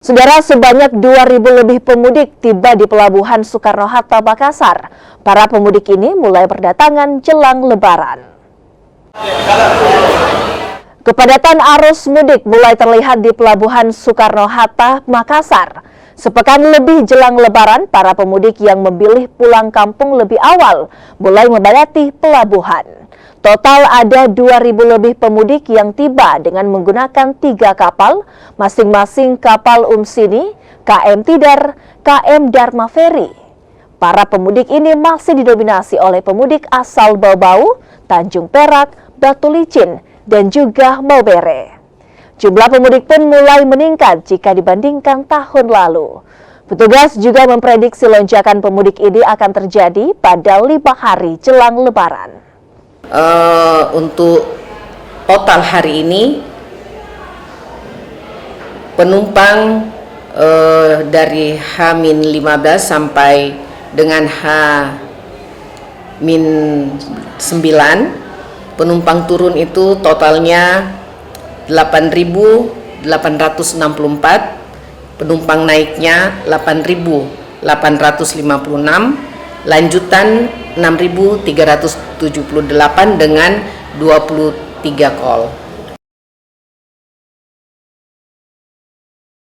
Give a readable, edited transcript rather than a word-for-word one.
Saudara, sebanyak 2.000 lebih pemudik tiba di Pelabuhan Soekarno-Hatta, Makassar. Para pemudik ini mulai berdatangan jelang Lebaran. Kepadatan arus mudik mulai terlihat di Pelabuhan Soekarno-Hatta, Makassar. Sepekan lebih jelang Lebaran, para pemudik yang memilih pulang kampung lebih awal mulai memadati pelabuhan. Total ada 2.000 lebih pemudik yang tiba dengan menggunakan 3 kapal, masing-masing kapal Umsini, KM Tidar, KM Dharma Ferry. Para pemudik ini masih didominasi oleh pemudik asal Bau-Bau, Tanjung Perak, Batu Licin, dan juga Maubere. Jumlah pemudik pun mulai meningkat jika dibandingkan tahun lalu. Petugas juga memprediksi lonjakan pemudik ini akan terjadi pada 5 hari jelang Lebaran. Untuk total hari ini penumpang dari H-15 sampai dengan H-9 penumpang turun itu totalnya 8.864, penumpang naiknya 8.856, lanjutan 6.378 dengan 23 call.